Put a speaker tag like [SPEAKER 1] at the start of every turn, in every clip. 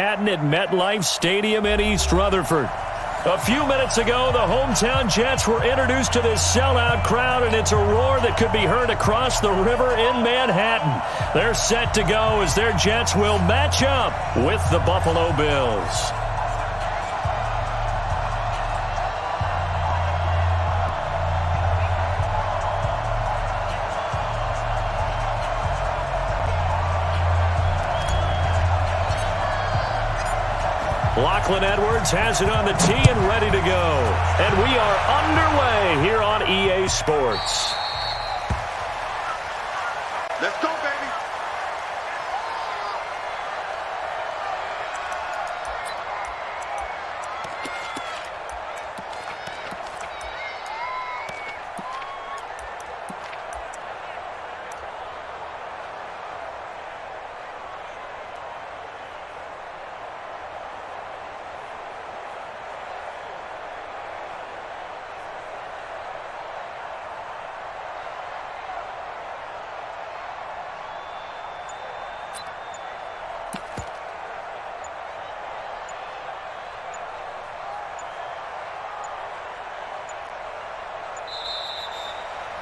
[SPEAKER 1] Manhattan at MetLife Stadium in East Rutherford. A few minutes ago, the hometown Jets were introduced to this sellout crowd, and it's a roar that could be heard across the river in Manhattan. They're set to go as their Jets will match up with the Buffalo Bills. Lachlan Edwards has it on the tee and ready to go. And we are underway here on EA Sports.
[SPEAKER 2] Let's go, baby.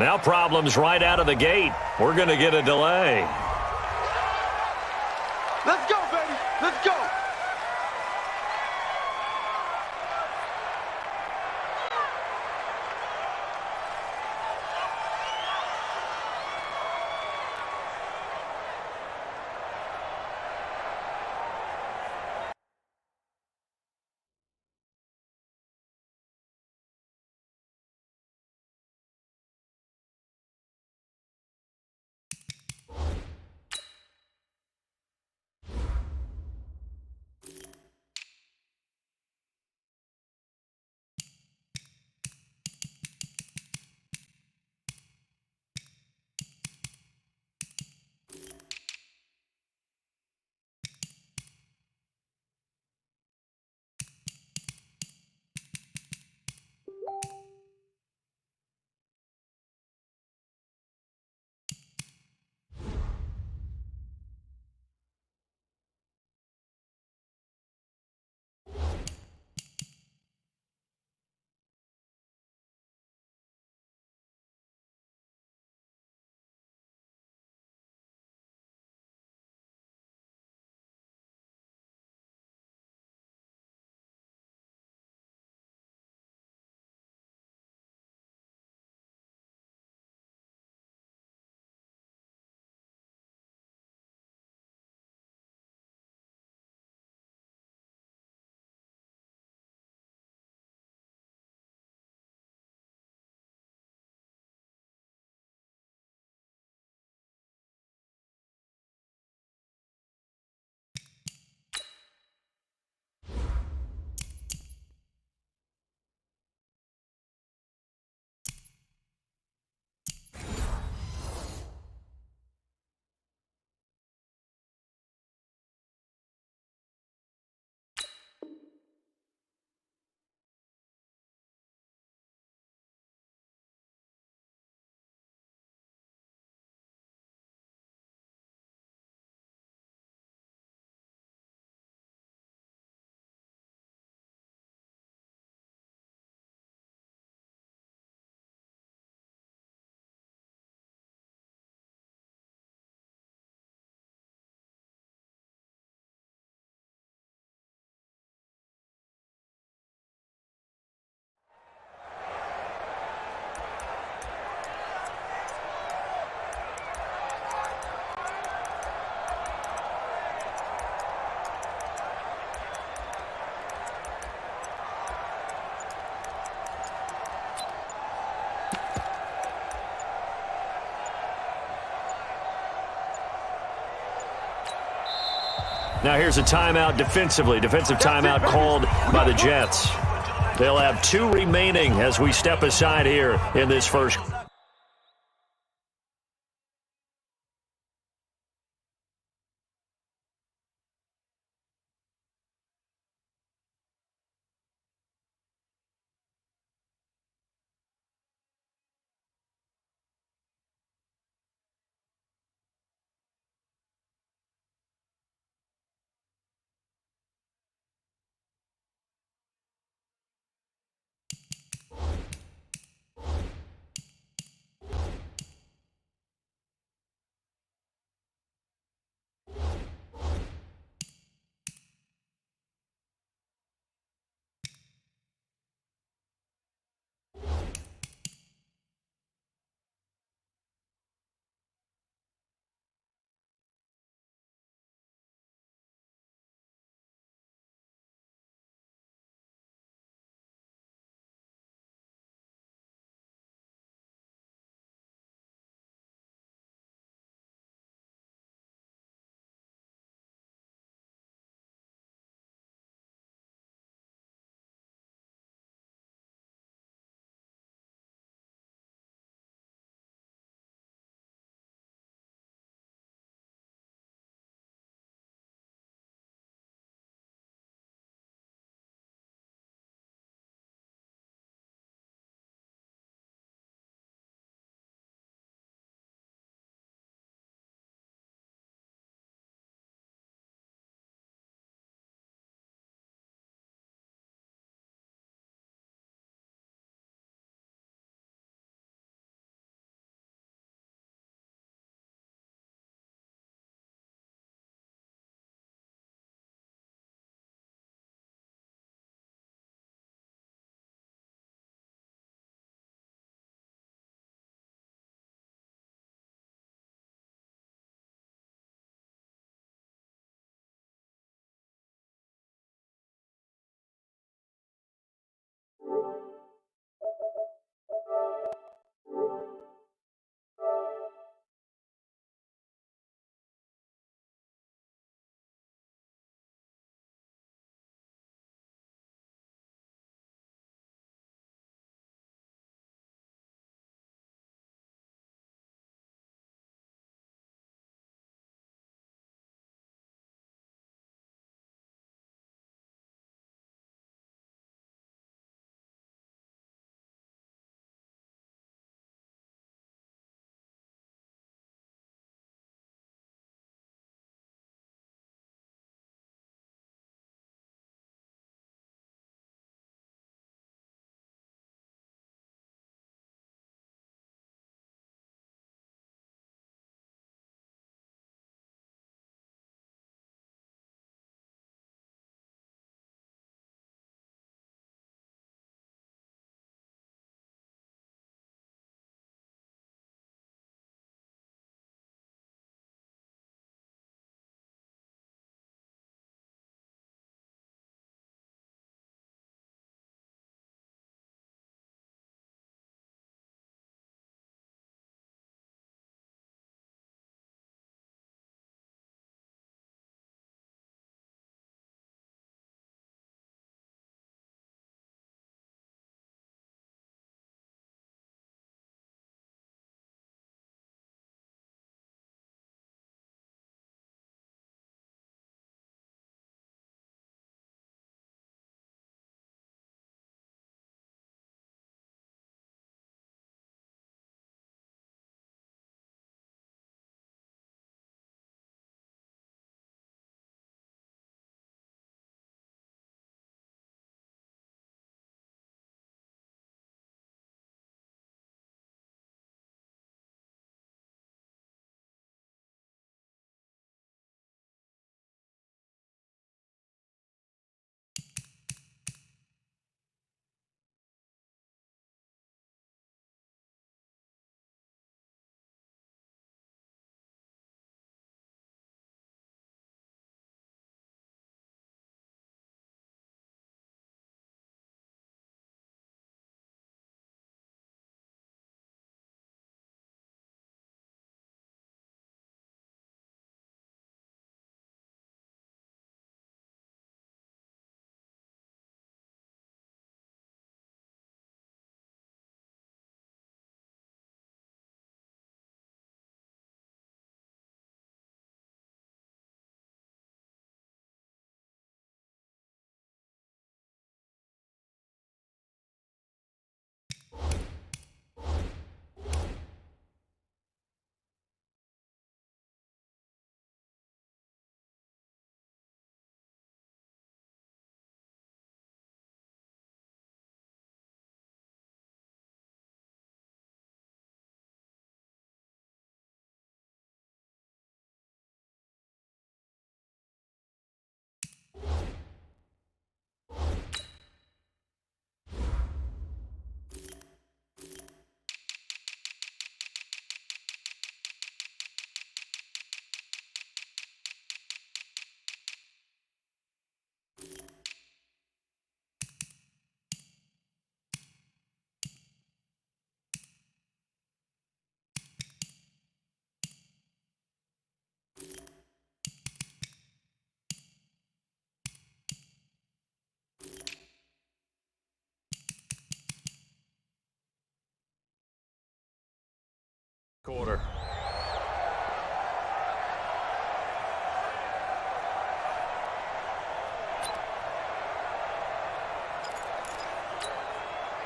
[SPEAKER 1] Now problems right out of the gate. We're going to get a delay.
[SPEAKER 2] Let's go, baby. Let's go.
[SPEAKER 1] Now here's a timeout defensively. Defensive timeout called by the Jets. They'll have 2 remaining as we step aside here in this first.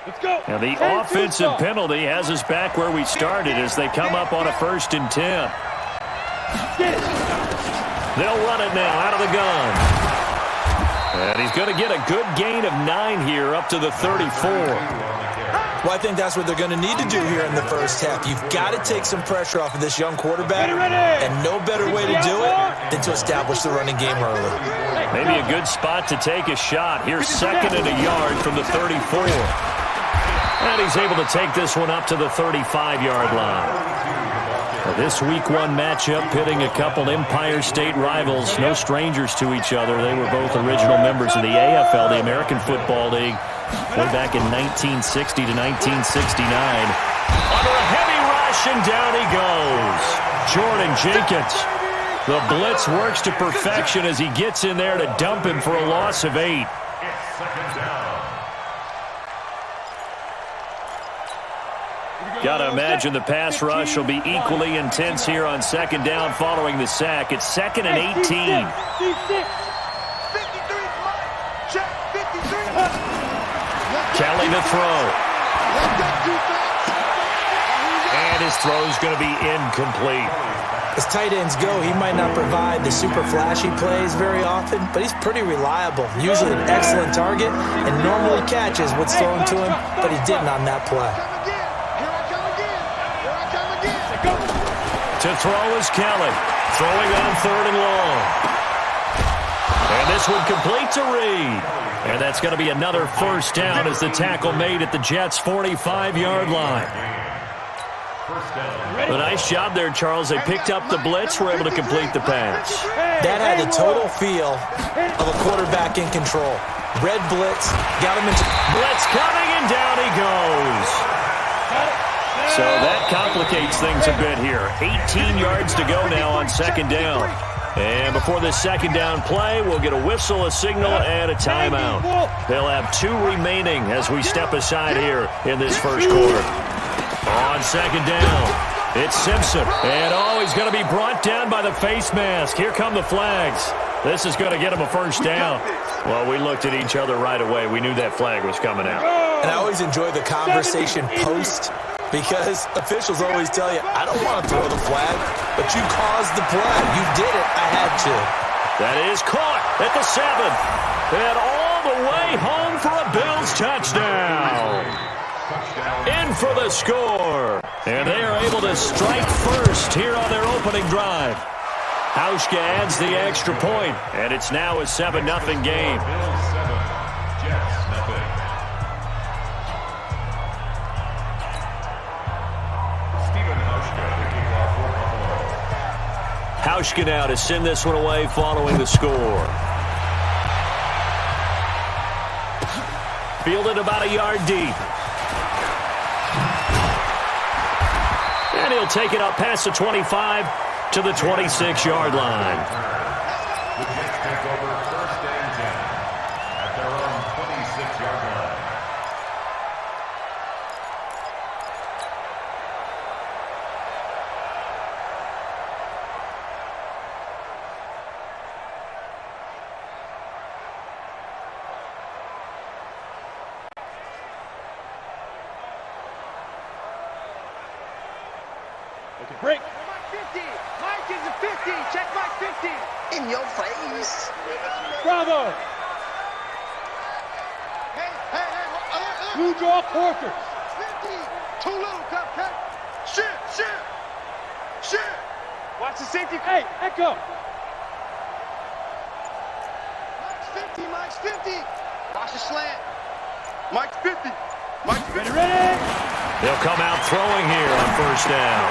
[SPEAKER 3] Let's go.
[SPEAKER 1] And the offensive penalty has us back where we started as they come up on a 1st and 10. They'll run it now out of the gun. And he's going to get a good gain of 9 here up to the 34.
[SPEAKER 4] Well, I think that's what they're going to need to do here in the first half. You've got to take some pressure off of this young quarterback, and no better way to do it than to establish the running game early.
[SPEAKER 1] Maybe a good spot to take a shot. Here's 2nd and a yard from the 34. And he's able to take this one up to the 35-yard line. Now, this Week 1 matchup pitting a couple Empire State rivals, no strangers to each other. They were both original members of the AFL, the American Football League, way back in 1960 to 1969. Under a heavy rush, and down he goes. Jordan Jenkins. The blitz works to perfection as he gets in there to dump him for a loss of 8. Got to imagine the pass rush will be equally intense here on 2nd down following the sack. It's 2nd and 18.
[SPEAKER 2] 53, check 53.
[SPEAKER 1] Kelly to throw. And his throw's going to be incomplete.
[SPEAKER 4] As tight ends go, he might not provide the super flashy plays very often, but he's pretty reliable. Usually an excellent target and normally catches what's thrown to him, but he didn't on that play.
[SPEAKER 1] To throw is Kelly. Throwing on 3rd and long. And this one complete to Reed. And that's going to be another 1st down as the tackle made at the Jets' 45-yard line. A nice job there, Charles. They picked up the blitz, were able to complete the pass.
[SPEAKER 4] That had the total feel of a quarterback in control. Red blitz, got him into...
[SPEAKER 1] Blitz coming, and down he goes. So that complicates things a bit here. 18 yards to go now on 2nd down. And before this 2nd down play, we'll get a whistle, a signal, and a timeout. They'll have 2 remaining as we step aside here in this first quarter. On 2nd down, it's Simpson. And he's going to be brought down by the face mask. Here come the flags. This is going to get him a 1st down. Well, we looked at each other right away. We knew that flag was coming out.
[SPEAKER 4] And I always enjoy the conversation post, because officials always tell you, I don't want to throw the flag, but you caused the play. You did it. I had to.
[SPEAKER 1] That is caught at the 7. And all the way home for a Bills touchdown. In for the score. And they are able to strike first here on their opening drive. Hauschka adds the extra point, and it's now a 7-0 game. Hauschka now to send this one away following the score. Fielded about a yard deep. And he'll take it up past the 25 to the 26-yard line.
[SPEAKER 5] The Jets take over 1st and 10 at their own 26-yard line.
[SPEAKER 3] Break.
[SPEAKER 2] Mike 50. Mike is a 50. Check Mike 50. In your face.
[SPEAKER 3] Bravo.
[SPEAKER 2] Hey.
[SPEAKER 3] Blue draw quarters.
[SPEAKER 2] 50. Too little, cut. Shit. Watch the safety.
[SPEAKER 3] Hey, echo.
[SPEAKER 2] Mike's 50. Watch the slant. Mike's 50.
[SPEAKER 3] Ready.
[SPEAKER 1] They'll come out throwing here on 1st down.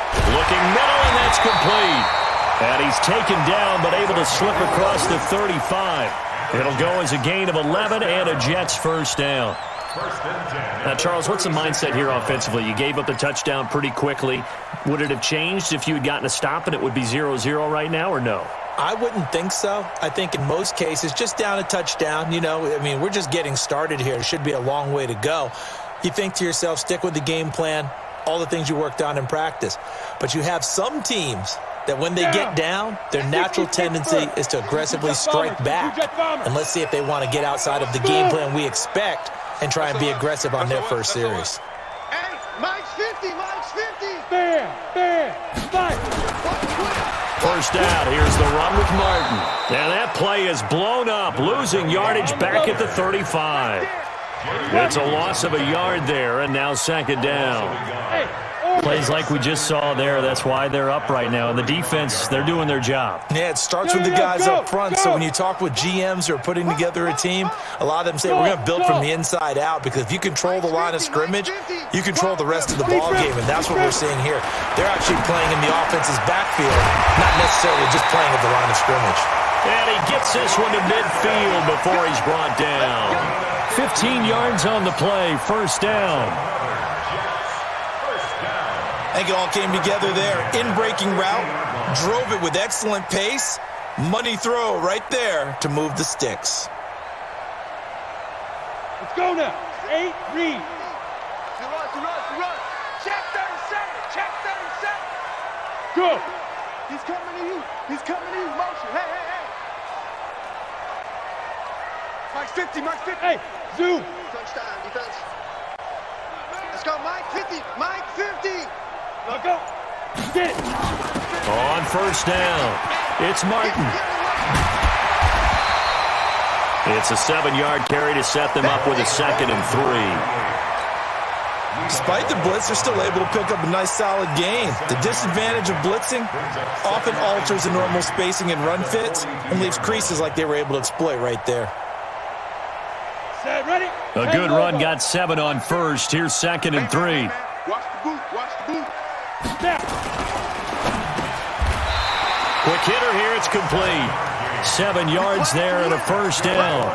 [SPEAKER 1] Looking middle, and that's complete. And he's taken down, but able to slip across the 35. It'll go as a gain of 11 and a Jets 1st down. Now, Charles, what's the mindset here offensively? You gave up the touchdown pretty quickly. Would it have changed if you had gotten a stop and it would be 0-0 right now, or no?
[SPEAKER 4] I wouldn't think so. I think in most cases, just down a touchdown, we're just getting started here. It should be a long way to go. You think to yourself, stick with the game plan, all the things you worked on in practice. But you have some teams that when they get down, their natural tendency is to aggressively strike back. And let's see if they want to get outside of the game plan we expect and try and be aggressive on their first series.
[SPEAKER 2] Hey, Mike's 50, Mike's 50.
[SPEAKER 3] Bam, Mike.
[SPEAKER 1] First down, here's the run with Martin. And that play is blown up, losing yardage back at the 35. It's a loss of a yard there, and now second down. Plays like we just saw there, that's why they're up right now. And the defense, they're doing their job.
[SPEAKER 4] Yeah, it starts with the guys up front. So when you talk with GMs who are putting together a team, a lot of them say we're going to build from the inside out, because if you control the line of scrimmage, you control the rest of the ball game, and that's what we're seeing here. They're actually playing in the offense's backfield, not necessarily just playing at the line of scrimmage.
[SPEAKER 1] And he gets this one to midfield before he's brought down. 15 yards on the play, first down.
[SPEAKER 4] I think it all came together there. In-breaking route, drove it with excellent pace. Money throw right there to move the sticks.
[SPEAKER 3] Let's go now. 8, read.
[SPEAKER 2] Run. Check 37, check 37.
[SPEAKER 3] Go.
[SPEAKER 2] He's coming to you. Motion. Hey. Mike's 50, Mike's 50.
[SPEAKER 3] Hey, zoom.
[SPEAKER 2] Touchdown, defense. Let's go, Mike 50, Mike 50.
[SPEAKER 3] Now go. Get it.
[SPEAKER 1] On first down, it's Martin. It's a 7-yard carry to set them up with a 2nd and 3.
[SPEAKER 4] Despite the blitz, they're still able to pick up a nice, solid gain. The disadvantage of blitzing often alters the normal spacing and run fits and leaves creases like they were able to exploit right there.
[SPEAKER 3] Set, ready.
[SPEAKER 1] A good run got 7 on first. Here's 2nd and 3.
[SPEAKER 2] Watch the boot.
[SPEAKER 3] Snap.
[SPEAKER 1] Quick hitter here, it's complete. 7 yards there and a first down.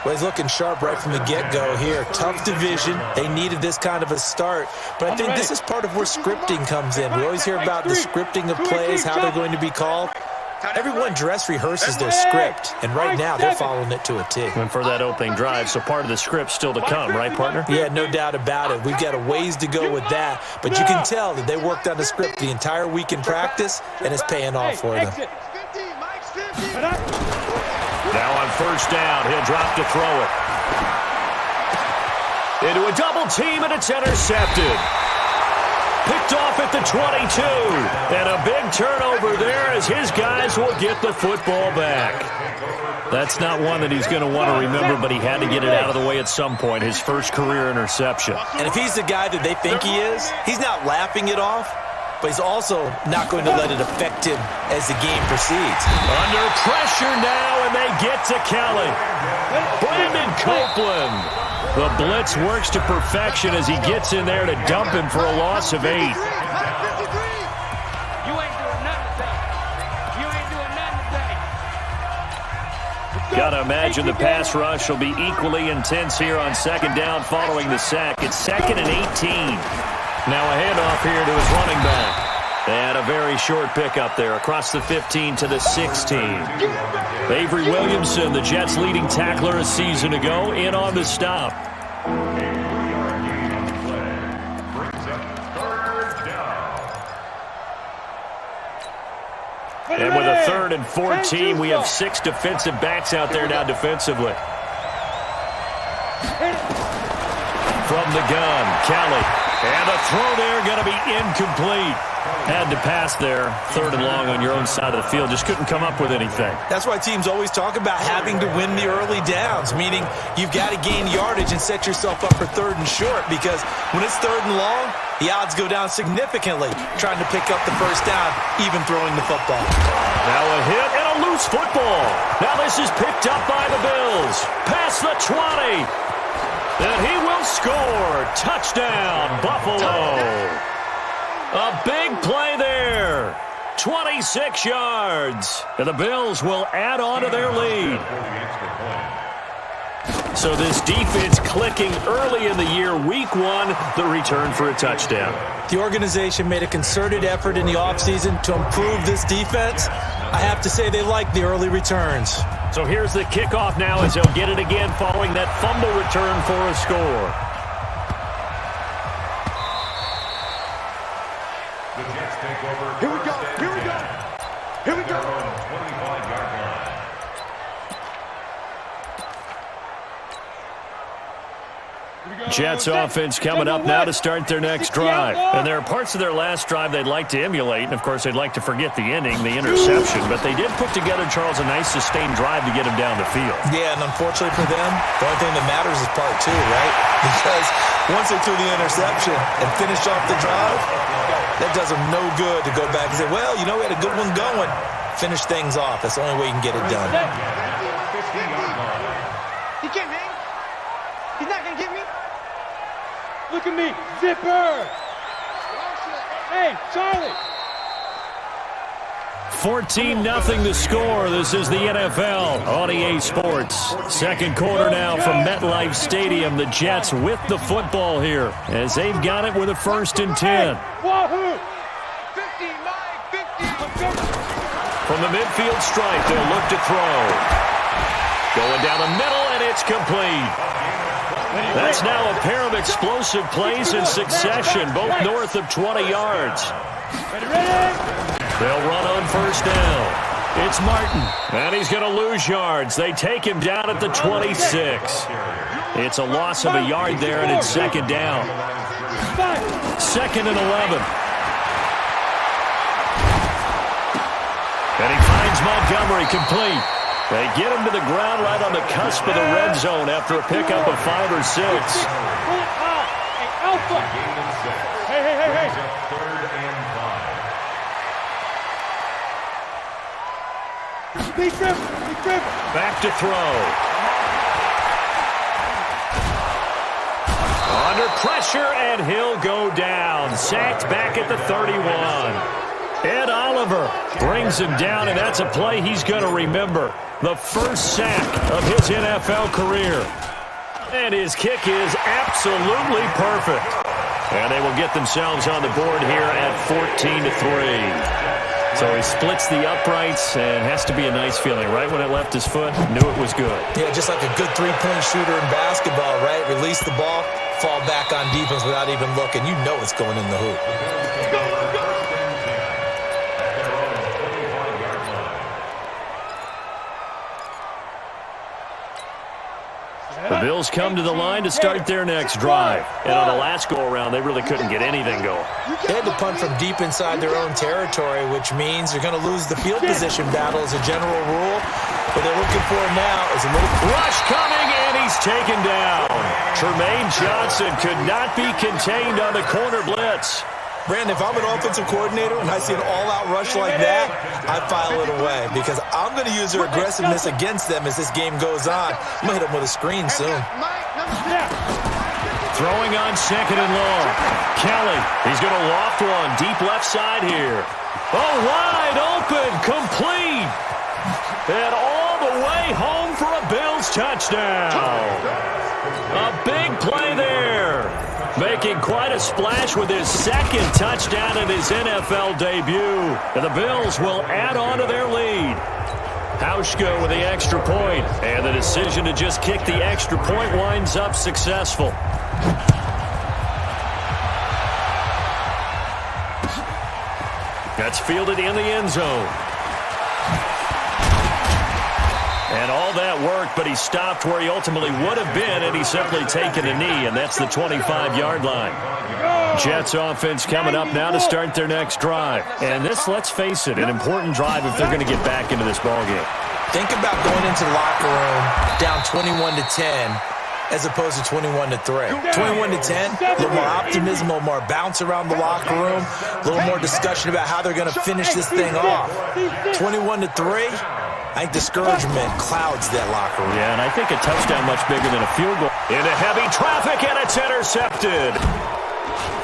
[SPEAKER 4] Well, he's looking sharp right from the get-go here. Tough division. They needed this kind of a start. But I think this is part of where scripting comes in. We always hear about the scripting of plays, how they're going to be called. Everyone dress rehearses their script, and right now they're following it to a T.
[SPEAKER 1] And for that opening drive, so part of the script still to come, right, partner?
[SPEAKER 4] Yeah, no doubt about it. We've got a ways to go with that, but you can tell that they worked on the script the entire week in practice, and it's paying off for them.
[SPEAKER 2] Mike's 50.
[SPEAKER 1] Now on first down, he'll drop to throw it. Into a double team, and it's intercepted. Picked off at the 22. And a big turnover there as his guys will get the football back. That's not one that he's going to want to remember, but he had to get it out of the way at some point, his first career interception.
[SPEAKER 4] And if he's the guy that they think he is, he's not laughing it off, but he's also not going to let it affect him as the game proceeds.
[SPEAKER 1] Under pressure now, and they get to Kelly. Brandon Copeland. The blitz works to perfection as he gets in there to dump him for a loss of 8.
[SPEAKER 2] Mike 53.
[SPEAKER 6] You ain't doing nothing today. You ain't doing nothing today.
[SPEAKER 1] Got to imagine the pass rush will be equally intense here on second down following the sack. It's 2nd and 18. Now a handoff here to his running back. And a very short pickup there across the 15 to the 16. Avery Williamson, the Jets' leading tackler a season ago, in on the stop. And with a 3rd and 14, we have 6 defensive backs out there now defensively. From the gun, Kelly. And the throw there going to be incomplete. Had to pass there, 3rd and long on your own side of the field. Just couldn't come up with anything.
[SPEAKER 4] That's why teams always talk about having to win the early downs, meaning you've got to gain yardage and set yourself up for 3rd and short, because when it's 3rd and long, the odds go down significantly trying to pick up the first down, even throwing the football.
[SPEAKER 1] Now a hit and a loose football. Now this is picked up by the Bills. Past the 20. And he will score. Touchdown, Buffalo. A big play there. 26 yards. And the Bills will add on to their lead. So this defense clicking early in the year. Week 1, the return for a touchdown.
[SPEAKER 4] The organization made a concerted effort in the offseason to improve this defense. I have to say they like the early returns.
[SPEAKER 1] So here's the kickoff now as they'll get it again following that fumble return for a score.
[SPEAKER 5] The Jets take over.
[SPEAKER 2] Here we go. Here we go.
[SPEAKER 5] Their own 25-yard line.
[SPEAKER 1] Jets offense coming up now to start their next drive. And there are parts of their last drive they'd like to emulate, and, of course, they'd like to forget the ending, the interception. But they did put together, Charles, a nice sustained drive to get him down the field.
[SPEAKER 4] Yeah, and unfortunately for them, the only thing that matters is part two, right? Because once they threw the interception and finished off the drive, that does them no good to go back and say, well, you know, we had a good one going. Finish things off. That's the only way you can get it done.
[SPEAKER 2] He can't hang. He's not going to get me.
[SPEAKER 3] Look at me. Zipper. Hey, Charlie.
[SPEAKER 1] 14-0 the score. This is the NFL on EA Sports. Second quarter now from MetLife Stadium. The Jets with the football here as they've got it with a 1st and 10.
[SPEAKER 3] Wahoo.
[SPEAKER 2] 50, Mike, 50.
[SPEAKER 1] From the midfield stripe, they'll look to throw. Going down the middle, and it's complete. That's now a pair of explosive plays in succession, both north of 20 yards. They'll run on 1st down. It's Martin, and he's going to lose yards. They take him down at the 26. It's a loss of a yard there, and it's 2nd down. 2nd and 11. And he finds Montgomery complete. They get him to the ground right on the cusp of the red zone after a pickup of 5 or 6.
[SPEAKER 3] Hey, Alpha. Hey.
[SPEAKER 5] 3rd and 5.
[SPEAKER 3] Big dribble.
[SPEAKER 1] Back to throw. Under pressure, and he'll go down. Sacked back at the 31. Ed Oliver brings him down, and that's a play he's going to remember. The first sack of his NFL career. And his kick is absolutely perfect. And they will get themselves on the board here at 14-3. So he splits the uprights, and has to be a nice feeling. Right when it left his foot, knew it was good.
[SPEAKER 4] Yeah, just like a good three-point shooter in basketball, right? Release the ball, fall back on defense without even looking. You know it's going in the hoop.
[SPEAKER 1] The Bills come to the line to start their next drive. And on the last go-around, they really couldn't get anything going.
[SPEAKER 4] They had to punt from deep inside their own territory, which means they're going to lose the field position battle as a general rule. What they're looking for now is a little
[SPEAKER 1] rush coming, and he's taken down. Tremaine Johnson could not be contained on the corner blitz.
[SPEAKER 4] Brandon, if I'm an offensive coordinator and I see an all-out rush like that, I file it away because I'm going to use their aggressiveness against them as this game goes on. I'm going to hit them with a screen soon.
[SPEAKER 1] Throwing on 2nd and long. Kelly, he's going to loft one deep left side here. Oh, wide open, complete. And all the way home for a Bills touchdown. A big play there. Making quite a splash with his 2nd touchdown in his NFL debut. And the Bills will add on to their lead. Hauschka with the extra point. And the decision to just kick the extra point winds up successful. That's fielded in the end zone. And all that worked, but he stopped where he ultimately would have been, and he's simply taken a knee, and that's the 25-yard line. Jets offense coming up now to start their next drive. And this, let's face it, an important drive if they're going to get back into this ballgame.
[SPEAKER 4] Think about going into the locker room down 21-10 as opposed to 21-3. 21-10, a little more optimism, a little more bounce around the locker room, a little more discussion about how they're going to finish this thing off. 21-3. I think discouragement clouds that locker room.
[SPEAKER 1] Yeah, and I think a touchdown much bigger than a field goal. Into heavy traffic, and it's intercepted.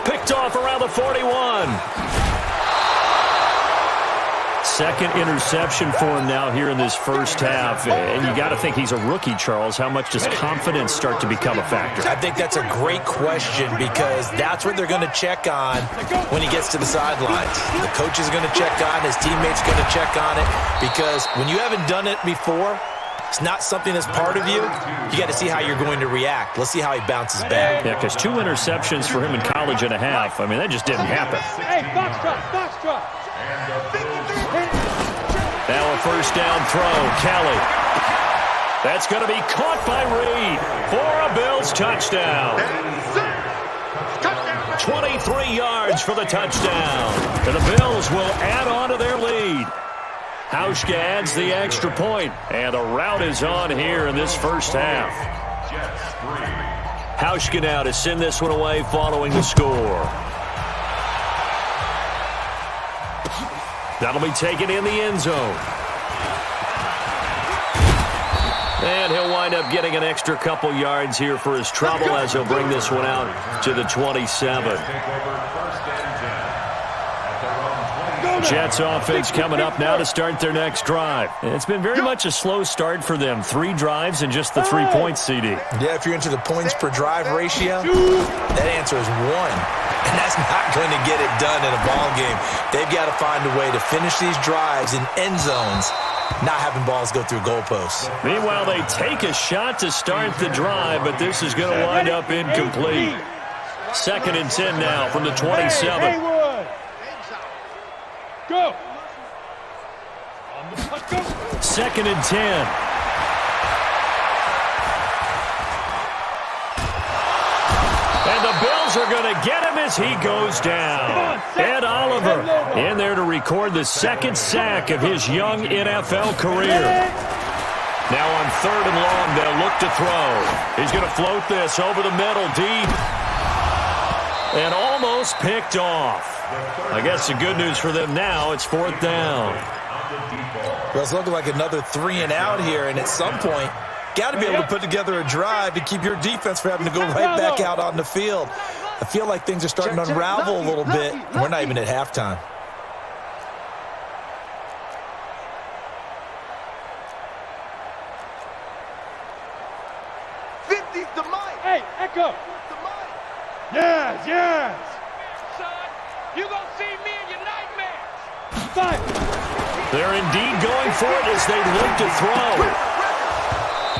[SPEAKER 1] Picked off around the 41. Second interception for him now here in this first half. And you got to think he's a rookie, Charles. How much does confidence start to become a factor?
[SPEAKER 4] I think that's a great question because that's what they're going to check on when he gets to the sidelines. The coach is going to check on, his teammates going to check on it because when you haven't done it before, it's not something that's part of you. You got to see how you're going to react. Let's see how he bounces back.
[SPEAKER 1] Yeah, because 2 interceptions for him in college and a half. I mean, that just didn't happen.
[SPEAKER 3] Hey, foxtrot.
[SPEAKER 1] Now a first down throw. Kelly. That's going to be caught by Reed for a Bills touchdown. 23 yards for the touchdown. And the Bills will add on to their lead. Hauschka adds the extra point, and a rout is on here in this first half. Hauschka now to send this one away following the score. That'll be taken in the end zone. And he'll wind up getting an extra couple yards here for his trouble as he'll bring this one out to the 27. Jets offense coming up now to start their next drive. It's been very much a slow start for them. 3 drives and just the 3 points, CD.
[SPEAKER 4] Yeah, if you're into the points per drive ratio, that answer is 1. And that's not going to get it done in a ball game. They've got to find a way to finish these drives in end zones, not having balls go through goalposts.
[SPEAKER 1] Meanwhile, they take a shot to start the drive, but this is going to wind up incomplete. 2nd and 10 now from the 27.
[SPEAKER 3] Go.
[SPEAKER 1] 2nd and 10. And the Bills are going to get him as he goes down. Ed Oliver in there to record the 2nd sack of his young NFL career. Now on 3rd and long, they'll look to throw. He's going to float this over the middle deep. And almost picked off. I guess the good news for them now, it's 4th down.
[SPEAKER 4] Well, it's looking like another 3 and out here, and at some point, got to be able to put together a drive to keep your defense from having to go right back out on the field. I feel like things are starting to unravel a little bit, and we're not even at halftime.
[SPEAKER 3] Hey, Echo. Yes, yes.
[SPEAKER 6] Son, you gonna see me in your nightmares.
[SPEAKER 3] 5.
[SPEAKER 1] They're indeed going for it as they look to throw.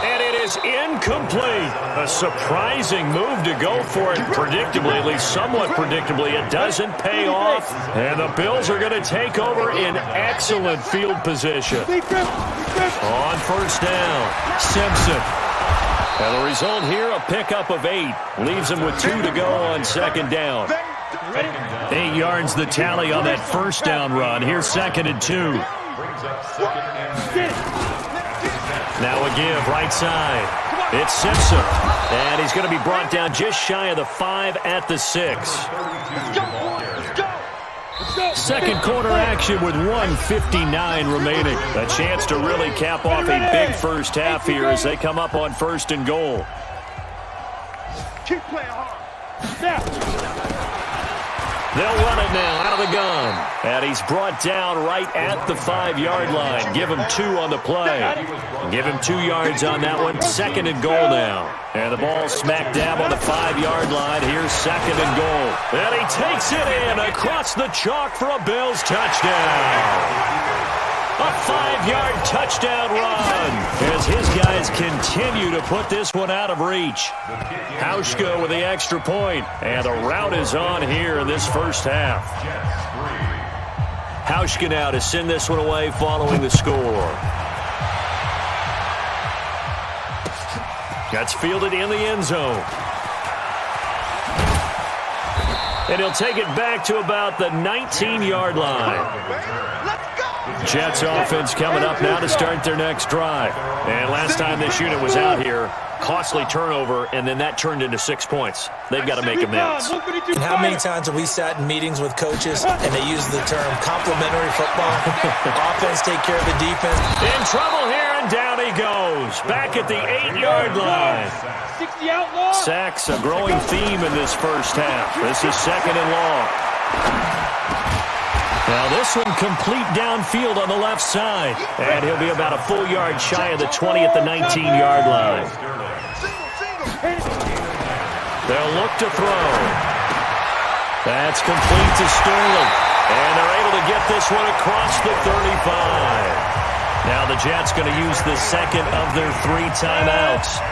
[SPEAKER 1] And it is incomplete. A surprising move to go for it predictably, at least somewhat predictably. It doesn't pay off. And the Bills are going to take over in excellent field position. On 1st down, Simpson. And the result here, a pickup of 8. Leaves him with 2 to go on 2nd down. 8 yards the tally on that 1st down run. Here's 2nd and 2. Now a give, right side. It's Simpson. And he's going to be brought down just shy of the 5 at the 6. 2nd quarter action with 1:59 remaining. A chance to really cap off a big first half here as they come up on 1st and goal.
[SPEAKER 2] Keep playing hard.
[SPEAKER 1] They'll run it now out of the gun. And he's brought down right at the 5-yard line. Give him 2 on the play. Give him 2 yards on that one. 2nd and goal now. And the ball smack dab on the 5-yard line. Here's 2nd and goal. And he takes it in across the chalk for a Bills touchdown. A 5-yard touchdown run as his guys continue to put this one out of reach. Hauschka with the extra point, and the rout is on here in this first half. Hauschka now to send this one away following the score. That's fielded in the end zone. And he'll take it back to about the 19-yard line. Jets offense coming up now to start their next drive. And last time this unit was out here, costly turnover, and then that turned into 6 points. They've got to make amends.
[SPEAKER 4] And how many times have we sat in meetings with coaches and they use the term complementary football? Offense take care of the defense.
[SPEAKER 1] In trouble here, and down he goes. Back at the 8-yard line.
[SPEAKER 3] 60 outlaw.
[SPEAKER 1] Sacks, a growing theme in this first half. This is 2nd and long. Now this one complete downfield on the left side. And he'll be about a full yard shy of the 20 at the 19-yard line. They'll look to throw. That's complete to Sterling. And they're able to get this one across the 35. Now the Jets going to use the 2nd of their 3 timeouts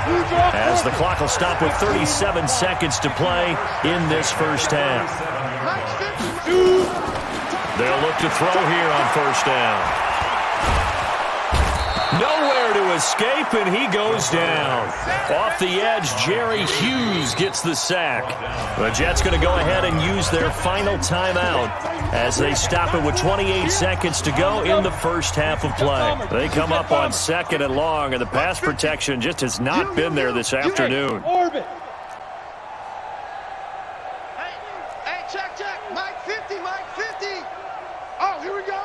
[SPEAKER 1] as the clock will stop with 37 seconds to play in this first half. They'll look to throw here on 1st down. Nowhere to escape, and he goes down. Off the edge, Jerry Hughes gets the sack. The Jets going to go ahead and use their final timeout as they stop it with 28 seconds to go in the first half of play. They come up on 2nd and long, and the pass protection just has not been there this afternoon.
[SPEAKER 3] Orbit.
[SPEAKER 2] Hey, check. Mike 50, Mike 50. Oh, here we go.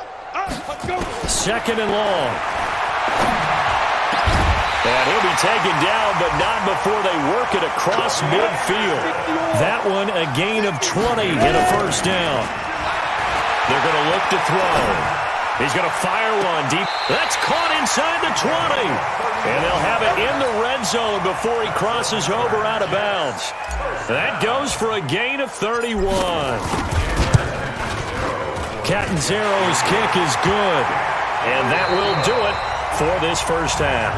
[SPEAKER 3] Let's go.
[SPEAKER 1] 2nd and long. And he'll be taken down, but not before they work it across midfield. That one a gain of 20 and a first down. They're going to look to throw. He's going to fire one deep. That's caught inside the 20. And they'll have it in the red zone before he crosses over out of bounds. That goes for a gain of 31. Catanzaro's kick is good. And that will do it for this first half.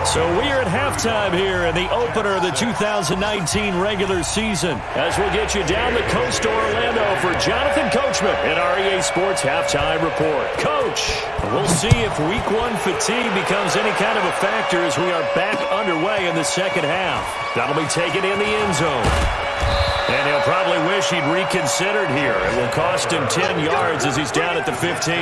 [SPEAKER 1] So we are at halftime here in the opener of the 2019 regular season as we'll get you down the coast to Orlando for Jonathan Coachman in our EA Sports Halftime Report. Coach, we'll see if Week 1 fatigue becomes any kind of a factor as we are back underway in the second half. That'll be taken in the end zone. And he'll probably wish he'd reconsidered here. It will cost him 10 yards as he's down at the 15.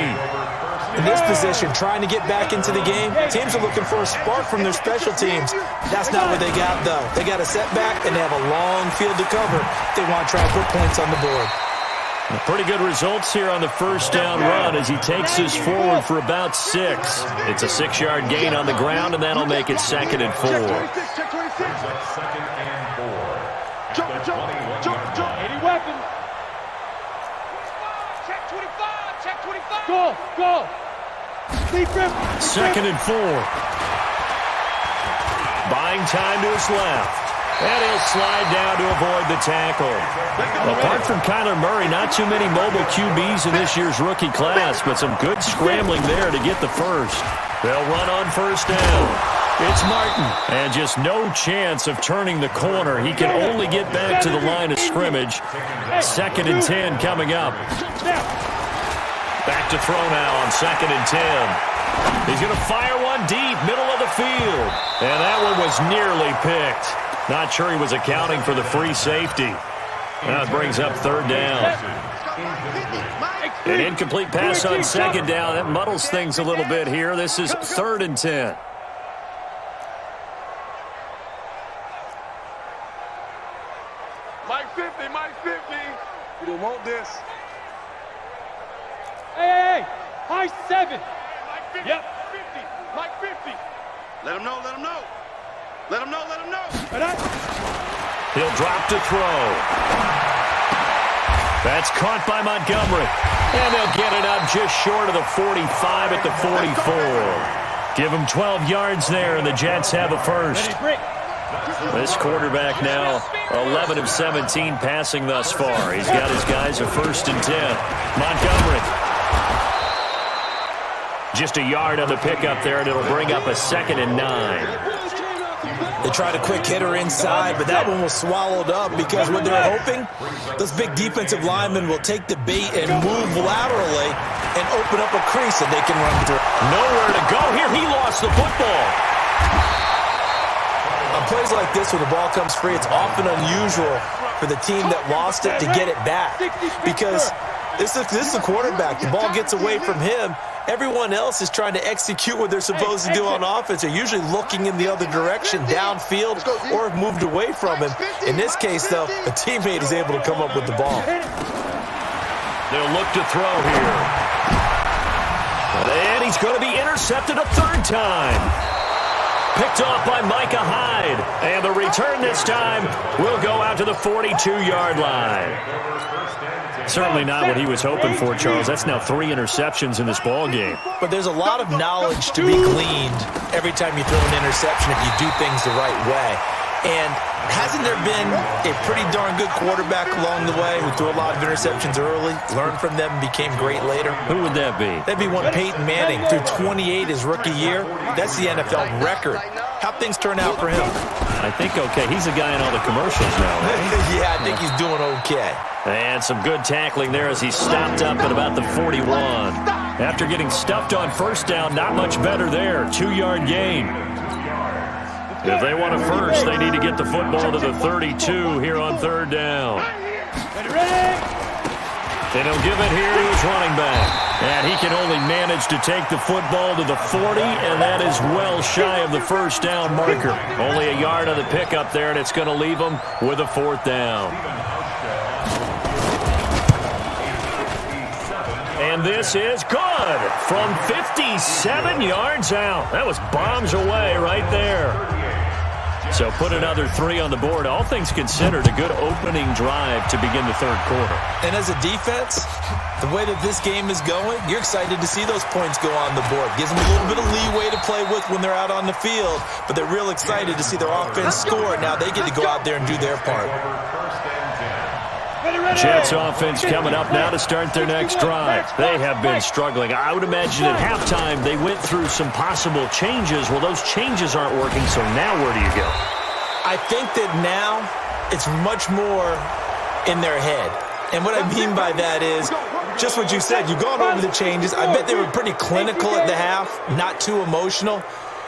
[SPEAKER 4] In this position, trying to get back into the game, teams are looking for a spark from their special teams. That's not what they got, though. They got a setback, and they have a long field to cover if they want to try to put points on the board.
[SPEAKER 1] Pretty good results here on the first down run as he takes us forward for about 6. It's a 6-yard gain on the ground, and that'll make it 2nd and 4.
[SPEAKER 2] Check 26.
[SPEAKER 5] Second and 4.
[SPEAKER 2] Jump.
[SPEAKER 3] Any weapon.
[SPEAKER 6] Check 25. Check 25.
[SPEAKER 3] Go. Deep rip.
[SPEAKER 1] 2nd and 4. Buying time to his left. And he'll slide down to avoid the tackle. Apart from Kyler Murray, not too many mobile QBs in this year's rookie class, but some good scrambling there to get the first. They'll run on first down. It's Martin, and just no chance of turning the corner. He can only get back to the line of scrimmage. 2nd and 10 coming up. Back to throw now on 2nd and 10. He's going to fire one deep, middle of the field. And that one was nearly picked. Not sure he was accounting for the free safety. That brings up 3rd down. An incomplete pass on 2nd down. That muddles things a little bit here. This is 3rd and 10.
[SPEAKER 2] Mike 50. You don't want this.
[SPEAKER 3] Hey. High 7.
[SPEAKER 6] Mike 50.
[SPEAKER 3] Yep.
[SPEAKER 6] 50. Mike 50.
[SPEAKER 2] Let him know.
[SPEAKER 1] He'll drop to throw. That's caught by Montgomery. And they'll get it up just short of the 45 at the 44. Give him 12 yards there, and the Jets have a first. This quarterback now 11 of 17 passing thus far. He's got his guys a 1st and 10. Montgomery. Just a yard on the pickup there, and it'll bring up a 2nd and 9.
[SPEAKER 4] They tried a quick hitter inside, but that one was swallowed up because what they're hoping, those big defensive linemen will take the bait and move laterally and open up a crease that they can run through.
[SPEAKER 1] Nowhere to go here. He lost the football.
[SPEAKER 4] On plays like this where the ball comes free, it's often unusual for the team that lost it to get it back because this is the quarterback. The ball gets away from him. Everyone else is trying to execute what they're supposed to do on offense. They're usually looking in the other direction, downfield, or have moved away from him. In this case, though, a teammate is able to come up with the ball.
[SPEAKER 1] They'll look to throw here. And he's going to be intercepted a 3rd time. Picked off by Micah Hyde. And the return this time will go out to the 42-yard line. Certainly not what he was hoping for, Charles. That's now 3 interceptions in this ball game.
[SPEAKER 4] But there's a lot of knowledge to be gleaned every time you throw an interception if you do things the right way. And hasn't there been a pretty darn good quarterback along the way who threw a lot of interceptions early, learned from them, and became great later?
[SPEAKER 1] Who would that be?
[SPEAKER 4] That'd be one Peyton Manning. Threw 28 his rookie year. That's the NFL record. How'd things turn out for him?
[SPEAKER 1] I think okay. He's a guy in all the commercials now, right?
[SPEAKER 4] Yeah, I think he's doing okay.
[SPEAKER 1] And some good tackling there as he stopped up at about the 41. After getting stuffed on first down, not much better there. 2-yard gain. If they want a first, they need to get the football to the 32 here on third down. And he'll give it here to his running back. And he can only manage to take the football to the 40, and that is well shy of the first down marker. Only a yard on the pickup there, and it's going to leave him with a 4th down. And this is good from 57 yards out. That was bombs away right there. So put another 3 on the board. All things considered, a good opening drive to begin the third quarter.
[SPEAKER 4] And as a defense, the way that this game is going, you're excited to see those points go on the board. Gives them a little bit of leeway to play with when they're out on the field, but they're real excited to see their offense score. Now they get to go out there and do their part.
[SPEAKER 1] Jets offense coming up now to start their next drive. They have been struggling. I would imagine at halftime they went through some possible changes. Well, those changes aren't working, so now where do you go?
[SPEAKER 4] I think that now it's much more in their head. And what I mean by that is just what you said. You've gone over the changes. I bet they were pretty clinical at the half, not too emotional.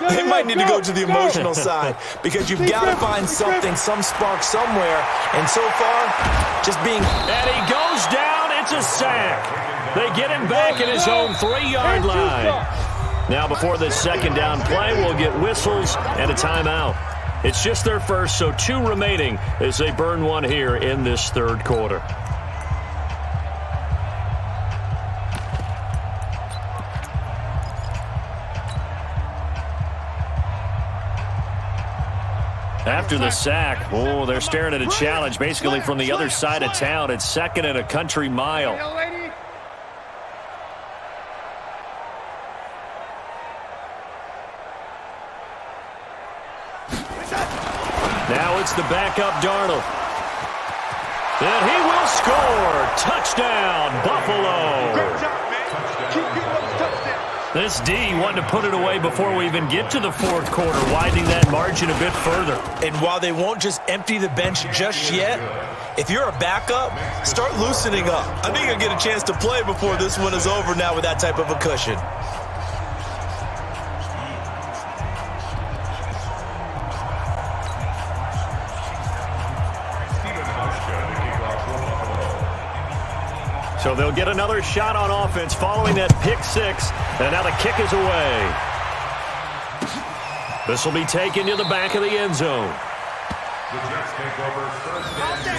[SPEAKER 4] They might need to go to the emotional side because you've got to find something, some spark somewhere. And so far, just being...
[SPEAKER 1] And he goes down. It's a sack. They get him back at his own 3-yard line. Now before this second down play, we'll get whistles and a timeout. It's just their first, so 2 remaining as they burn one here in this third quarter. After the sack, they're staring at a challenge basically from the other side of town. It's 2nd and a country mile. Now it's the backup Darnold. And he will score. Touchdown, Buffalo.
[SPEAKER 2] Great job, man. Keep getting those touchdowns.
[SPEAKER 1] This D wanted to put it away before we even get to the fourth quarter, widening that margin a bit further.
[SPEAKER 4] And while they won't just empty the bench just yet, if you're a backup, start loosening up. I think you'll get a chance to play before this one is over now with that type of a cushion.
[SPEAKER 1] So they'll get another shot on offense following that pick 6, and now the kick is away. This will be taken to the back of the end zone.
[SPEAKER 5] The Jets take over first and 10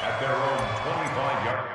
[SPEAKER 5] at their own 25-yard.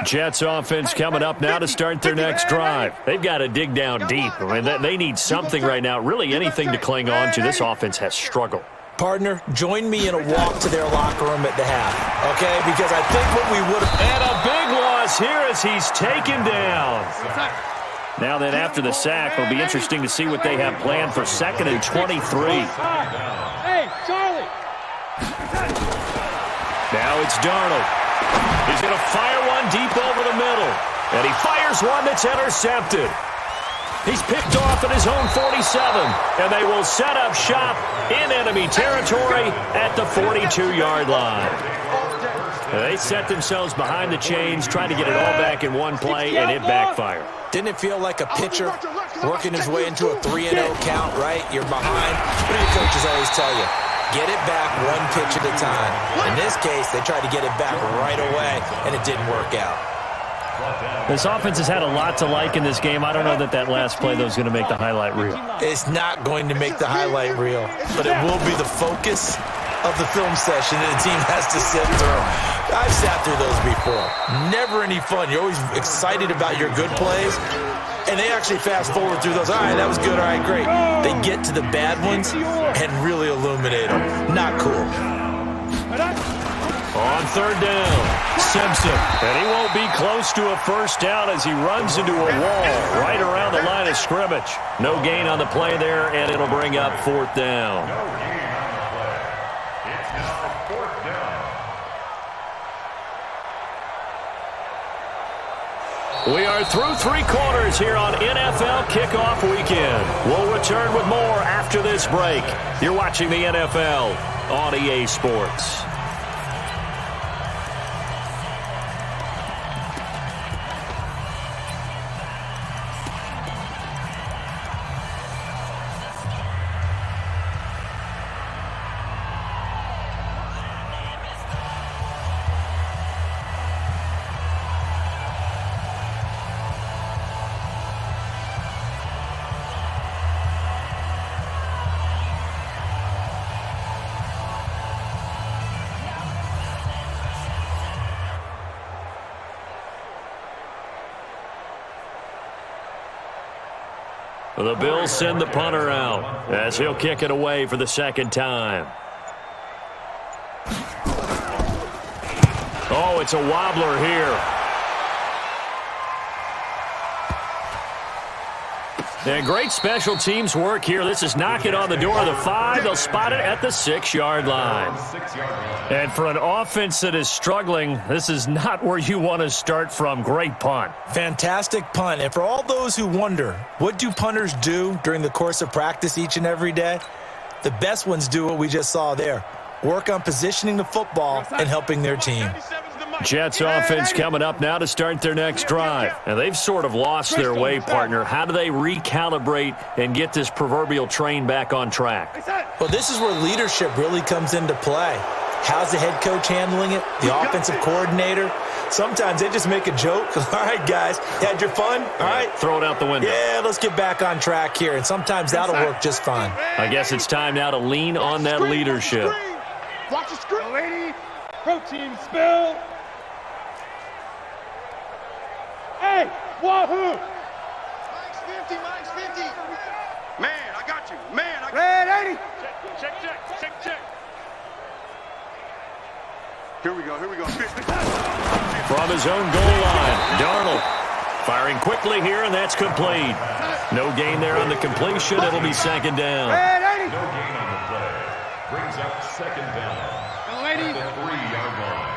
[SPEAKER 1] Jets offense coming up now to start their next drive. They've got to dig down deep. I mean, they need something right now, really anything to cling on to. This offense has struggled.
[SPEAKER 4] Partner, join me in a walk to their locker room at the half, okay? Because I think what we would have...
[SPEAKER 1] And a big loss here as he's taken down. Now then, after the sack, it'll be interesting to see what they have planned for 2nd and 23.
[SPEAKER 3] Hey, Charlie!
[SPEAKER 1] Now it's Darnold. He's going to fire one deep over the middle. And he fires one that's intercepted. He's picked off at his own 47. And they will set up shop in enemy territory at the 42-yard line. They set themselves behind the chains, trying to get it all back in one play, and it backfired.
[SPEAKER 4] Didn't it feel like a pitcher working his way into a 3-0 count, right? You're behind. What do your coaches always tell you? Get it back one pitch at a time. In this case, they tried to get it back right away, and it didn't work out.
[SPEAKER 1] This offense has had a lot to like in this game. I don't know that last play, though, is going to make the highlight reel.
[SPEAKER 4] It's not going to make the highlight reel, but it will be the focus of the film session that a team has to sit through. I've sat through those before. Never any fun. You're always excited about your good plays, and they actually fast forward through those. All right, that was good. All right, great. They get to the bad ones and really illuminate them. Not cool.
[SPEAKER 1] On third down, Simpson. And he won't be close to a first down as he runs into a wall right around the line of scrimmage. No gain on the play there, and it'll bring up fourth down.
[SPEAKER 5] No gain on the play. It's now fourth down.
[SPEAKER 1] We are through three quarters here on NFL Kickoff Weekend. We'll return with more after this break. You're watching the NFL on EA Sports. The Bills send the punter out as he'll kick it away for the second time. Oh, it's a wobbler here. And great special teams work here. This is knocking on the door of the 5. They'll spot it at the 6-yard line. And for an offense that is struggling, this is not where you want to start from. Great punt.
[SPEAKER 4] Fantastic punt. And for all those who wonder, what do punters do during the course of practice each and every day? The best ones do what we just saw there. Work on positioning the football and helping their team.
[SPEAKER 1] Jets offense coming up now to start their next drive. And they've sort of lost their way, partner. How do they recalibrate and get this proverbial train back on track?
[SPEAKER 4] Well, this is where leadership really comes into play. How's the head coach handling it? The offensive coordinator? Sometimes they just make a joke. All right, guys, had your fun? All right.
[SPEAKER 1] Throw it out the window.
[SPEAKER 4] Yeah, let's get back on track here. And sometimes that'll work just fine.
[SPEAKER 1] I guess it's time now to lean on that leadership.
[SPEAKER 2] Watch the screen.
[SPEAKER 3] Lady, protein spill. Hey, wahoo!
[SPEAKER 2] Mike's 50, Mike's 50. Man, I got you. Man, I got
[SPEAKER 3] Red 80.
[SPEAKER 6] Check.
[SPEAKER 2] you. Here we go.
[SPEAKER 1] From his own goal line, Darnold firing quickly here, and that's complete. No gain there on the completion. It'll be second down.
[SPEAKER 3] Red 80.
[SPEAKER 5] No gain on the play. Brings up second down. At the 3-yard line.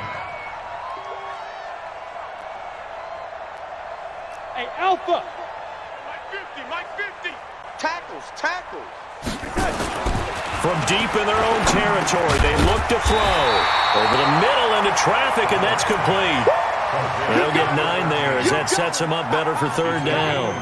[SPEAKER 3] Hey, Alpha.
[SPEAKER 6] Mike 50.
[SPEAKER 2] Tackles.
[SPEAKER 1] From deep in their own territory, they look to throw. Over the middle into traffic, and that's complete. They'll get 9 there as that sets them up better for third down.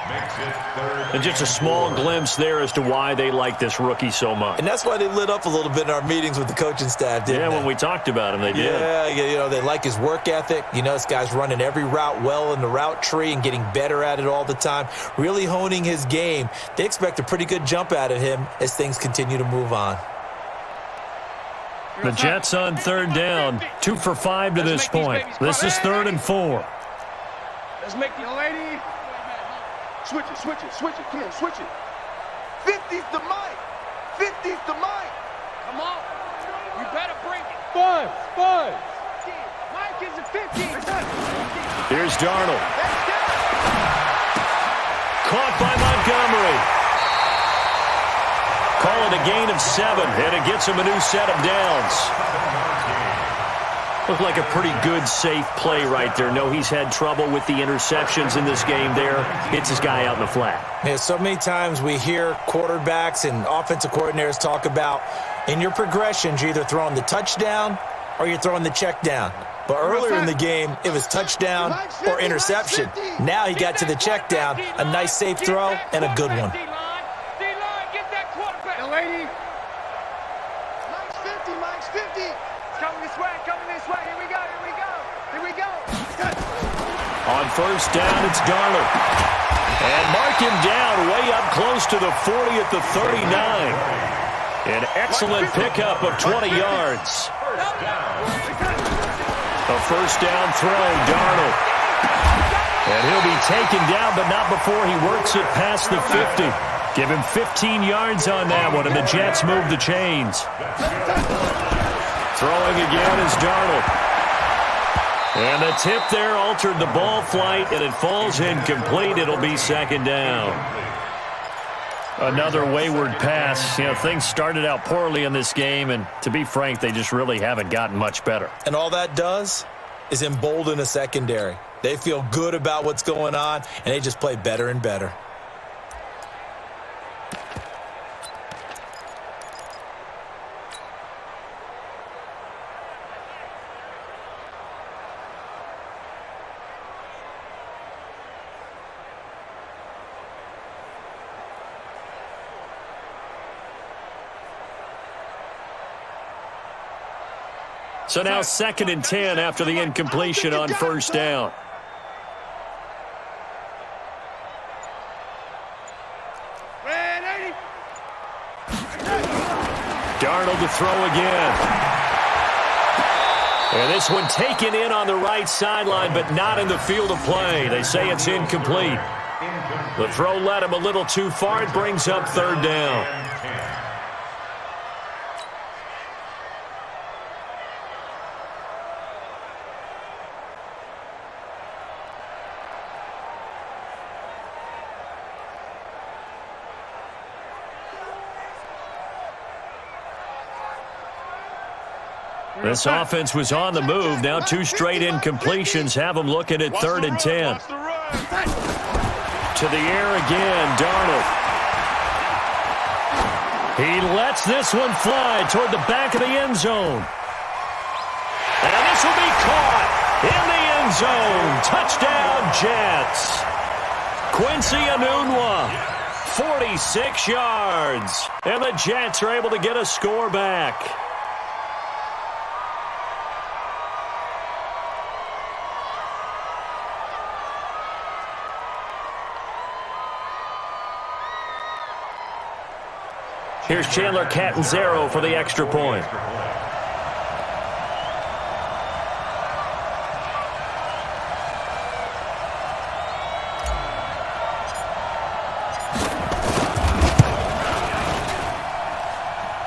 [SPEAKER 5] Makes it third.
[SPEAKER 1] And just a small glimpse there as to why they like this rookie so much.
[SPEAKER 4] And that's why they lit up a little bit in our meetings with the coaching staff, didn't
[SPEAKER 1] Yeah,
[SPEAKER 4] they?
[SPEAKER 1] when we talked about him, they did.
[SPEAKER 4] Yeah, they like his work ethic. This guy's running every route well in the route tree and getting better at it all the time, really honing his game. They expect a pretty good jump out of him as things continue to move on.
[SPEAKER 1] The Jets on third down, 2 for 5 to this point. This is 3rd and 4.
[SPEAKER 3] Let's make the lady.
[SPEAKER 2] Switch it. Come on, switch it. 50's the mic.
[SPEAKER 6] Come on. You better bring it.
[SPEAKER 3] Buzz.
[SPEAKER 6] Mike is a 50.
[SPEAKER 1] Here's Darnold. Caught by Montgomery. Call it a gain of 7, and it gets him a new set of downs. Looked like a pretty good, safe play right there. No, he's had trouble with the interceptions in this game there. Hits his guy out in the flat.
[SPEAKER 4] Yeah, so many times we hear quarterbacks and offensive coordinators talk about in your progressions, you're either throwing the touchdown or you're throwing the check down. But earlier in the game, it was touchdown or interception. Now he got to the check down, a nice safe throw, and a good one.
[SPEAKER 6] D-line, get that quarterback.
[SPEAKER 3] The lady.
[SPEAKER 2] Mike's 50.
[SPEAKER 6] Coming this way. Here we go.
[SPEAKER 1] On first down, it's Darnold. And mark him down way up close to the 40 at the 39. And Excellent pickup of 20 yards. A first down throw, Darnold. And he'll be taken down, but not before he works it past the 50. Give him 15 yards on that one, and the Jets move the chains. Throwing again is Darnold. And the tip there altered the ball flight, and it falls incomplete. It'll be second down. Another wayward pass. You know, things started out poorly in this game, and to be frank, they just really haven't gotten much better.
[SPEAKER 4] And all that does is embolden a secondary. They feel good about what's going on, and they just play better and better.
[SPEAKER 1] So now 2nd and 10 after the incompletion on first down. Darnold to throw again. And this one taken in on the right sideline, but not in the field of play. They say it's incomplete. The throw led him a little too far. It brings up 3rd down. This offense was on the move. Now 2 straight incompletions have them looking at 3rd and 10. To the air again, Darnold. He lets this one fly toward the back of the end zone. And this will be caught in the end zone. Touchdown, Jets. Quincy Enunwa, 46 yards. And the Jets are able to get a score back. Here's Chandler Catanzaro for the extra point.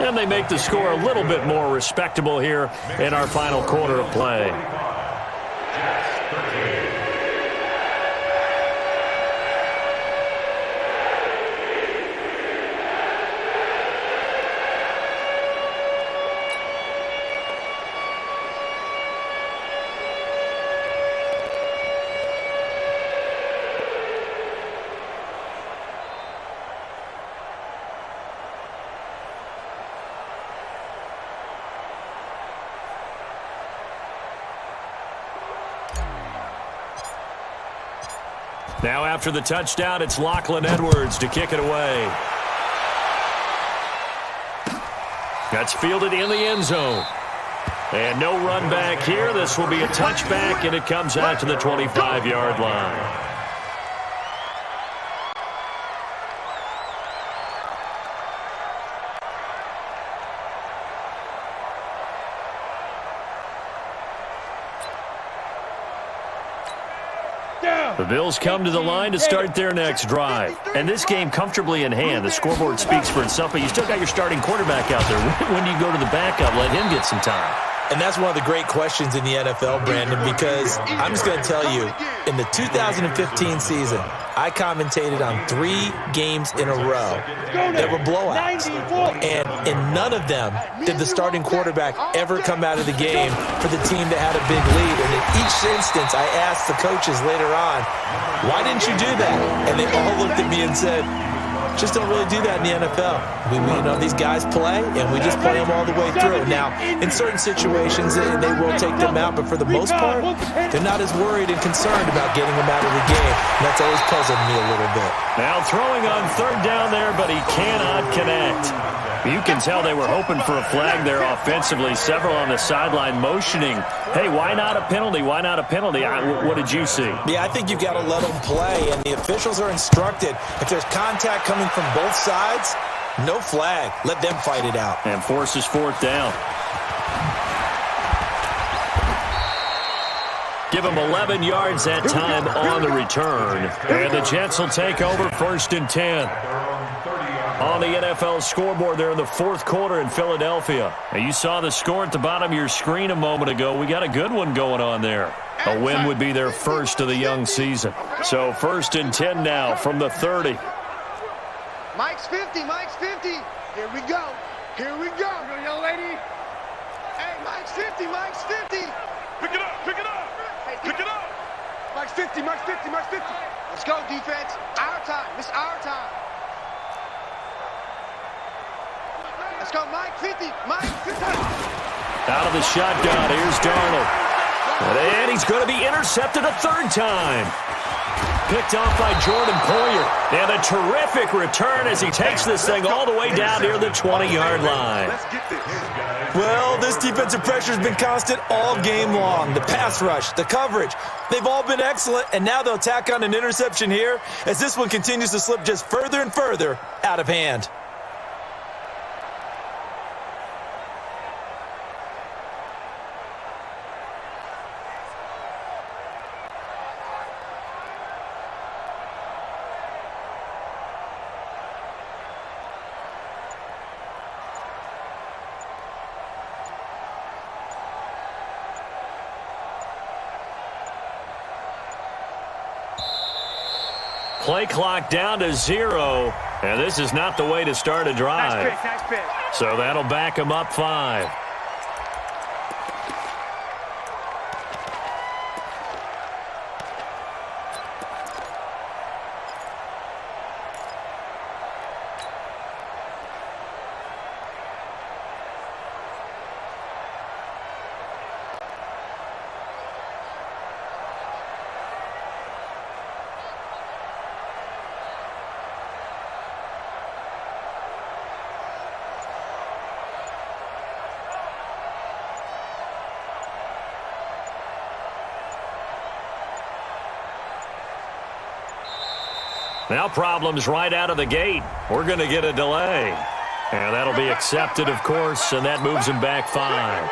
[SPEAKER 1] And they make the score a little bit more respectable here in our final quarter of play. Now after the touchdown, it's Lachlan Edwards to kick it away. That's fielded in the end zone. And no run back here. This will be a touchback, and it comes out to the 25-yard line. The Bills come to the line to start their next drive. And this game comfortably in hand. The scoreboard speaks for itself, but you still got your starting quarterback out there. When do you go to the backup? Let him get some time.
[SPEAKER 4] And that's one of the great questions in the NFL, Brandon, because I'm just going to tell you, in the 2015 season, I commentated on 3 games in a row that were blowouts. And in none of them did the starting quarterback ever come out of the game for the team that had a big lead. And in each instance, I asked the coaches later on, why didn't you do that? And they all looked at me and said, just don't really do that in the NFL. These guys play, and we just play them all the way through. Now, in certain situations, they will take them out, but for the most part, they're not as worried and concerned about getting them out of the game. And that's always puzzled me a little bit.
[SPEAKER 1] Now throwing on 3rd down there, but he cannot connect. You can tell they were hoping for a flag there offensively. Several on the sideline motioning, hey, why not a penalty? Why not a penalty? What did you see?
[SPEAKER 4] Yeah, I think you've got to let them play, and the officials are instructed if there's contact coming from both sides, No flag. Let them fight it out.
[SPEAKER 1] And forces fourth down. Give him 11 yards that time on the return. And the Jets will take over 1st and 10. On the NFL scoreboard there in the fourth quarter in Philadelphia. Now, you saw the score at the bottom of your screen a moment ago. We got a good one going on there. A win would be their first of the young season. So 1st and 10 now from the 30.
[SPEAKER 2] Mike's 50, Mike's 50. Here we go. Here we go.
[SPEAKER 3] Young lady.
[SPEAKER 2] Hey, Mike's 50, Mike's 50.
[SPEAKER 6] Pick it up, pick it up. Pick it up.
[SPEAKER 3] Mike's 50, Mike's 50, Mike's 50.
[SPEAKER 2] Let's go, defense. Our time. It's our time. Let's go, Mike 50. Mike 50.
[SPEAKER 1] Out of the shotgun, here's Darnold. And he's going to be intercepted a third time. Picked off by Jordan Poyer. And a terrific return as he takes this thing all the way down near the 20-yard line.
[SPEAKER 3] Let's get this.
[SPEAKER 4] Well, this defensive pressure has been constant all game long. The pass rush, the coverage, they've all been excellent, and now they'll tack on an interception here as this one continues to slip just further and further out of hand.
[SPEAKER 1] Play clock down to 0, and this is not the way to start a drive.
[SPEAKER 3] Nice pick.
[SPEAKER 1] So that'll back him up 5. Now problems right out of the gate. We're going to get a delay. And that'll be accepted, of course, and that moves him back 5.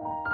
[SPEAKER 7] Bye.